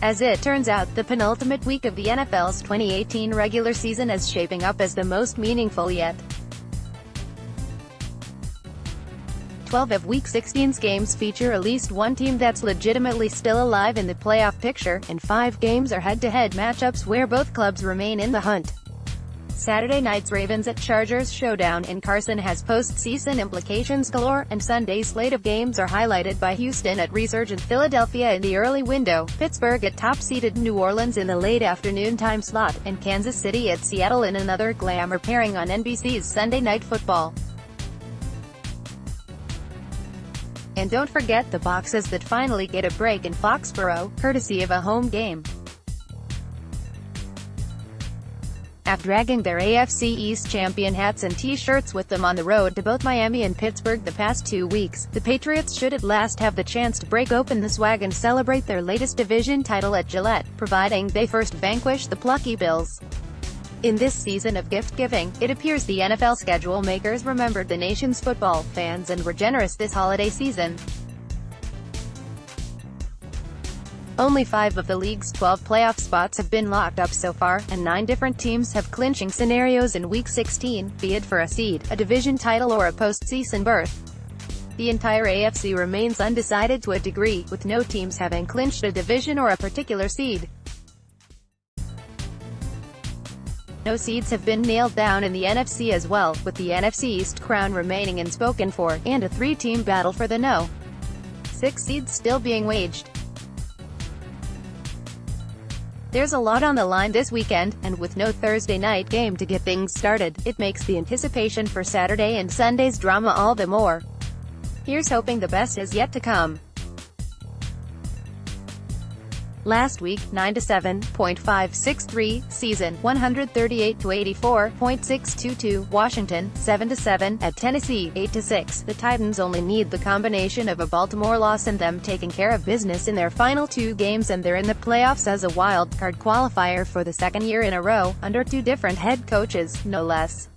As it turns out, the penultimate week of the NFL's 2018 regular season is shaping up as the most meaningful yet. 12 of Week 16's games feature at least one team that's legitimately still alive in the playoff picture, and 5 games are head-to-head matchups where both clubs remain in the hunt. Saturday night's Ravens at Chargers showdown in Carson has postseason implications galore, and Sunday's slate of games are highlighted by Houston at resurgent Philadelphia in the early window, Pittsburg at top-seeded New Orleans in the late afternoon time slot, and Kansas City at Seattle in another glamour pairing on NBC's Sunday Night Football. And don't forget the boxes that finally get a break in Foxborough, courtesy of a home game. After dragging their AFC East champion hats and t-shirts with them on the road to both Miami and Pittsburgh the past 2 weeks, the Patriots should at last have the chance to break open the swag and celebrate their latest division title at Gillette, providing they first vanquish the plucky Bills. In this season of gift-giving, it appears the NFL schedule makers remembered the nation's football fans and were generous this holiday season. Only 5 of the league's 12 playoff spots have been locked up so far, and 9 different teams have clinching scenarios in Week 16, be it for a seed, a division title or a postseason berth. The entire AFC remains undecided to a degree, with no teams having clinched a division or a particular seed. No seeds have been nailed down in the NFC as well, with the NFC East crown remaining unspoken for, and a 3-team battle for the no. 6 seeds still being waged. There's a lot on the line this weekend, and with no Thursday night game to get things started, it makes the anticipation for Saturday and Sunday's drama all the more. Here's hoping the best is yet to come. Last week, 9-7.563, season, 138-84.622, Washington, 7-7, at Tennessee, 8-6. The Titans only need the combination of a Baltimore loss and them taking care of business in their final 2 games, and they're in the playoffs as a wild card qualifier for the second year in a row, under 2 different head coaches, no less.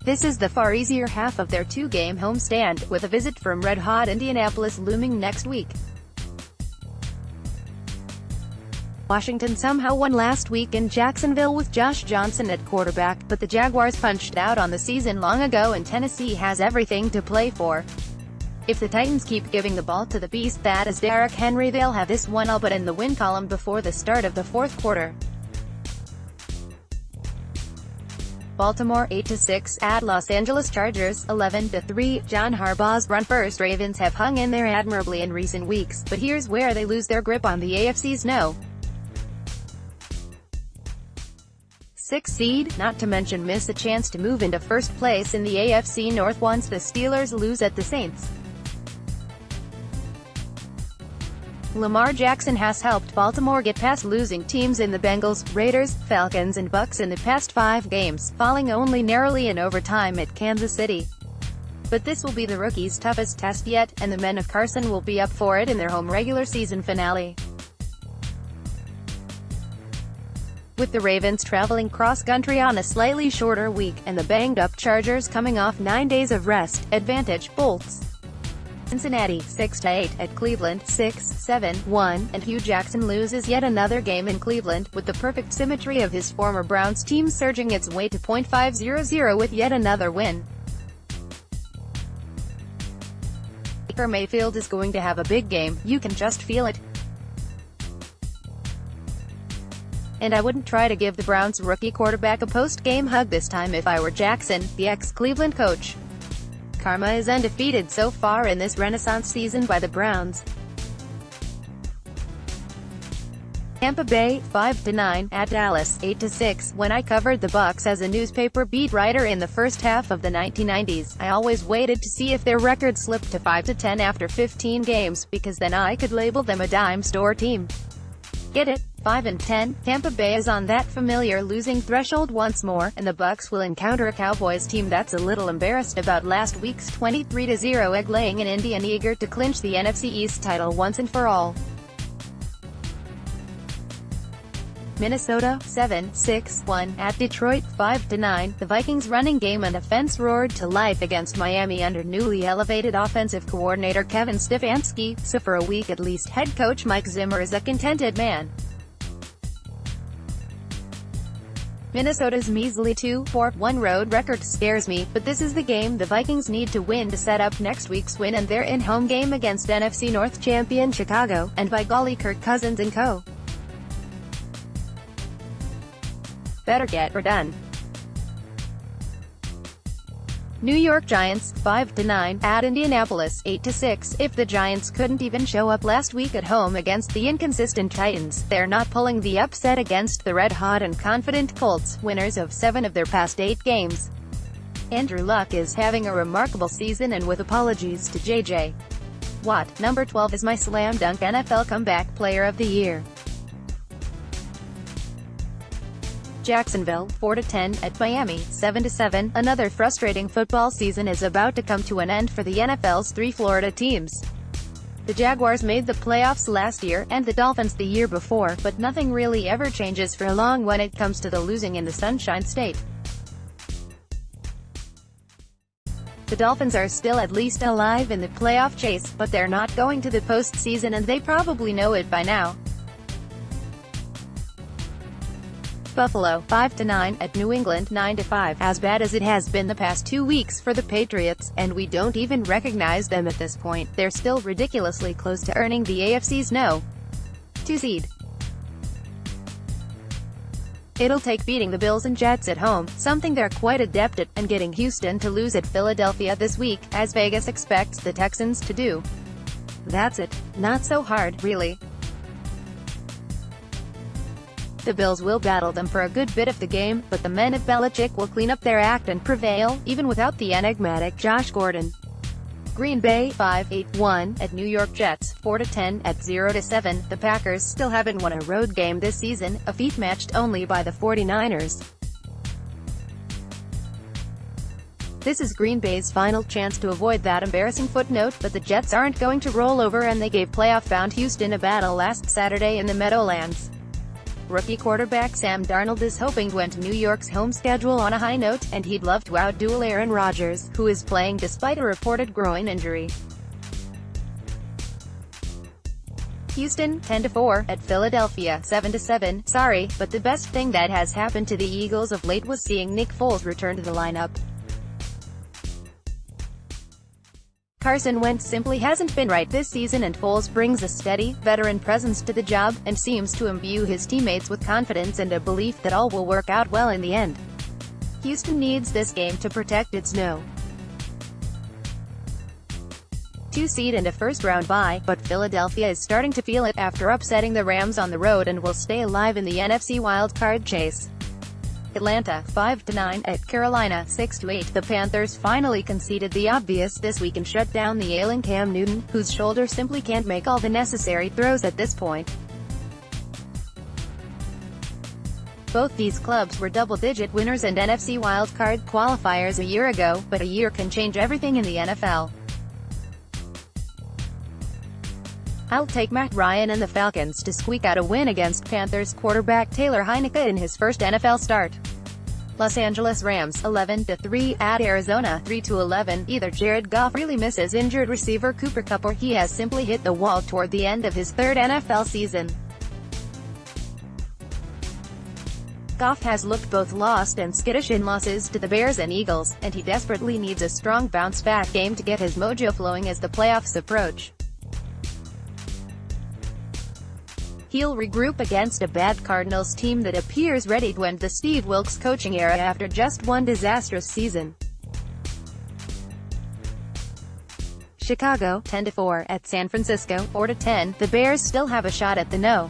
This is the far easier half of their 2-game homestand, with a visit from red-hot Indianapolis looming next week. Washington somehow won last week in Jacksonville with Josh Johnson at quarterback, but the Jaguars punched out on the season long ago and Tennessee has everything to play for. If the Titans keep giving the ball to the beast that is Derrick Henry, they'll have this one all but in the win column before the start of the 4th quarter. Baltimore, 8-6, at Los Angeles Chargers, 11-3. John Harbaugh's run-first Ravens have hung in there admirably in recent weeks, but here's where they lose their grip on the AFC's no. 6 seed, not to mention miss a chance to move into first place in the AFC North once the Steelers lose at the Saints. Lamar Jackson has helped Baltimore get past losing teams in the Bengals, Raiders, Falcons and Bucks in the past 5 games, falling only narrowly in overtime at Kansas City. But this will be the rookie's toughest test yet, and the men of Carson will be up for it in their home regular season finale. With the Ravens traveling cross-country on a slightly shorter week, and the banged-up Chargers coming off 9 days of rest, advantage bolts. Cincinnati, 6-8, at Cleveland, 6-7-1, and Hugh Jackson loses yet another game in Cleveland, with the perfect symmetry of his former Browns team surging its way to .500 with yet another win. Baker Mayfield is going to have a big game, you can just feel it. And I wouldn't try to give the Browns' rookie quarterback a post-game hug this time if I were Jackson, the ex-Cleveland coach. Karma is undefeated so far in this Renaissance season by the Browns. Tampa Bay, 5-9, at Dallas, 8-6. When I covered the Bucs as a newspaper beat writer in the first half of the 1990s, I always waited to see if their record slipped to 5-10 after 15 games, because then I could label them a dime store team. Get it? 5-10, Tampa Bay is on that familiar losing threshold once more, and the Bucs will encounter a Cowboys team that's a little embarrassed about last week's 23-0 egg-laying in Indy and eager to clinch the NFC East title once and for all. Minnesota, 7-6-1, at Detroit, 5-9. The Vikings' running game and offense roared to life against Miami under newly elevated offensive coordinator Kevin Stefanski, so for a week at least head coach Mike Zimmer is a contented man. Minnesota's measly 2-4-1 road record scares me, but this is the game the Vikings need to win to set up next week's win and their in-home game against NFC North champion Chicago, and by golly Kirk Cousins and co. Better get her done. New York Giants, 5-9, at Indianapolis, 8-6. If the Giants couldn't even show up last week at home against the inconsistent Titans, they're not pulling the upset against the red-hot and confident Colts, winners of 7 of their past 8 games. Andrew Luck is having a remarkable season, and with apologies to J.J. Watt, number 12 is my slam dunk NFL comeback player of the year. Jacksonville, 4-10, at Miami, 7-7. Another frustrating football season is about to come to an end for the NFL's 3 Florida teams. The Jaguars made the playoffs last year, and the Dolphins the year before, but nothing really ever changes for long when it comes to the losing in the Sunshine State. The Dolphins are still at least alive in the playoff chase, but they're not going to the postseason, and they probably know it by now. Buffalo, 5-9, at New England, 9-5. As bad as it has been the past 2 weeks for the Patriots, and we don't even recognize them at this point, they're still ridiculously close to earning the AFC's No. 2 seed. It'll take beating the Bills and Jets at home, something they're quite adept at, and getting Houston to lose at Philadelphia this week, as Vegas expects the Texans to do. That's it. Not so hard, really. The Bills will battle them for a good bit of the game, but the men of Belichick will clean up their act and prevail, even without the enigmatic Josh Gordon. Green Bay, 5-8-1, at New York Jets, 4-10, at 0-7. The Packers still haven't won a road game this season, a feat matched only by the 49ers. This is Green Bay's final chance to avoid that embarrassing footnote, but the Jets aren't going to roll over, and they gave playoff-bound Houston a battle last Saturday in the Meadowlands. Rookie quarterback Sam Darnold is hoping to end New York's home schedule on a high note, and he'd love to outduel Aaron Rodgers, who is playing despite a reported groin injury. Houston, 10-4, at Philadelphia, 7-7. Sorry, but the best thing that has happened to the Eagles of late was seeing Nick Foles return to the lineup. Carson Wentz simply hasn't been right this season, and Foles brings a steady, veteran presence to the job, and seems to imbue his teammates with confidence and a belief that all will work out well in the end. Houston needs this game to protect its No. 2 seed and a first-round bye, but Philadelphia is starting to feel it after upsetting the Rams on the road and will stay alive in the NFC wildcard chase. Atlanta, 5-9, at Carolina, 6-8. The Panthers finally conceded the obvious this week and shut down the ailing Cam Newton, whose shoulder simply can't make all the necessary throws at this point. Both these clubs were double-digit winners and NFC wildcard qualifiers a year ago, but a year can change everything in the NFL. I'll take Matt Ryan and the Falcons to squeak out a win against Panthers quarterback Taylor Heinicke in his first NFL start. Los Angeles Rams, 11-3, at Arizona, 3-11. Either Jared Goff really misses injured receiver Cooper Kupp, or he has simply hit the wall toward the end of his 3rd NFL season. Goff has looked both lost and skittish in losses to the Bears and Eagles, and he desperately needs a strong bounce-back game to get his mojo flowing as the playoffs approach. He'll regroup against a bad Cardinals team that appears ready to end the Steve Wilks coaching era after just one disastrous season. Chicago, 10-4, at San Francisco, 4-10. The Bears still have a shot at the No.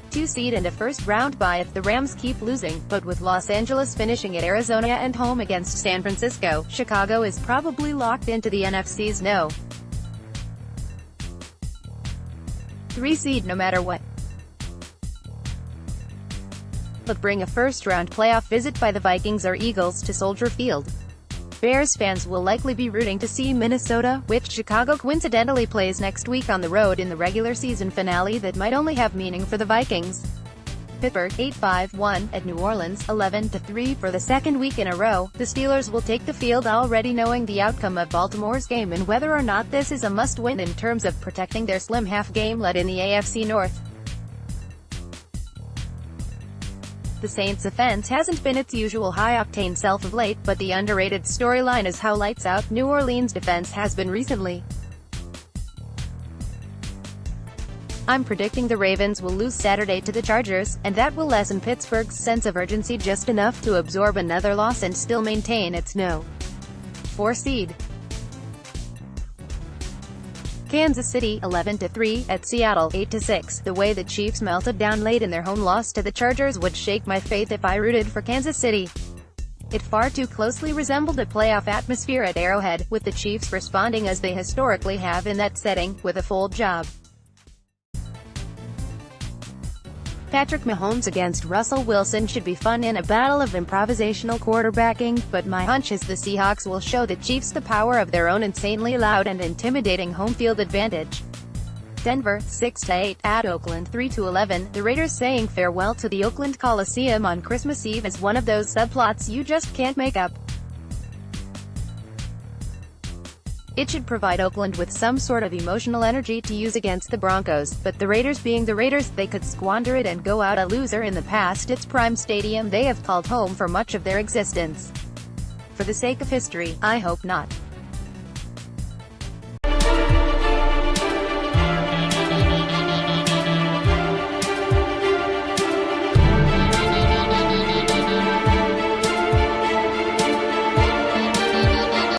2 seed and a first-round bye if the Rams keep losing, but with Los Angeles finishing at Arizona and home against San Francisco, Chicago is probably locked into the NFC's No. 3 seed no matter what. But bring a first-round playoff visit by the Vikings or Eagles to Soldier Field. Bears fans will likely be rooting to see Minnesota, which Chicago coincidentally plays next week on the road in the regular season finale that might only have meaning for the Vikings. Pittsburgh, 8-5-1, at New Orleans, 11-3 for the 2nd week in a row. The Steelers will take the field already knowing the outcome of Baltimore's game and whether or not this is a must-win in terms of protecting their slim half-game lead in the AFC North. The Saints' offense hasn't been its usual high-octane self of late, but the underrated storyline is how lights-out New Orleans' defense has been recently. I'm predicting the Ravens will lose Saturday to the Chargers, and that will lessen Pittsburgh's sense of urgency just enough to absorb another loss and still maintain its No. 4 seed. Kansas City, 11-3, at Seattle, 8-6. The way the Chiefs melted down late in their home loss to the Chargers would shake my faith if I rooted for Kansas City. It far too closely resembled a playoff atmosphere at Arrowhead, with the Chiefs responding as they historically have in that setting, with a full job. Patrick Mahomes against Russell Wilson should be fun in a battle of improvisational quarterbacking, but my hunch is the Seahawks will show the Chiefs the power of their own insanely loud and intimidating home field advantage. Denver, 6-8, at Oakland, 3-11. The Raiders saying farewell to the Oakland Coliseum on Christmas Eve is one of those subplots you just can't make up. It should provide Oakland with some sort of emotional energy to use against the Broncos, but the Raiders being the Raiders, they could squander it and go out a loser in the past. Its prime stadium they have called home for much of their existence. For the sake of history, I hope not.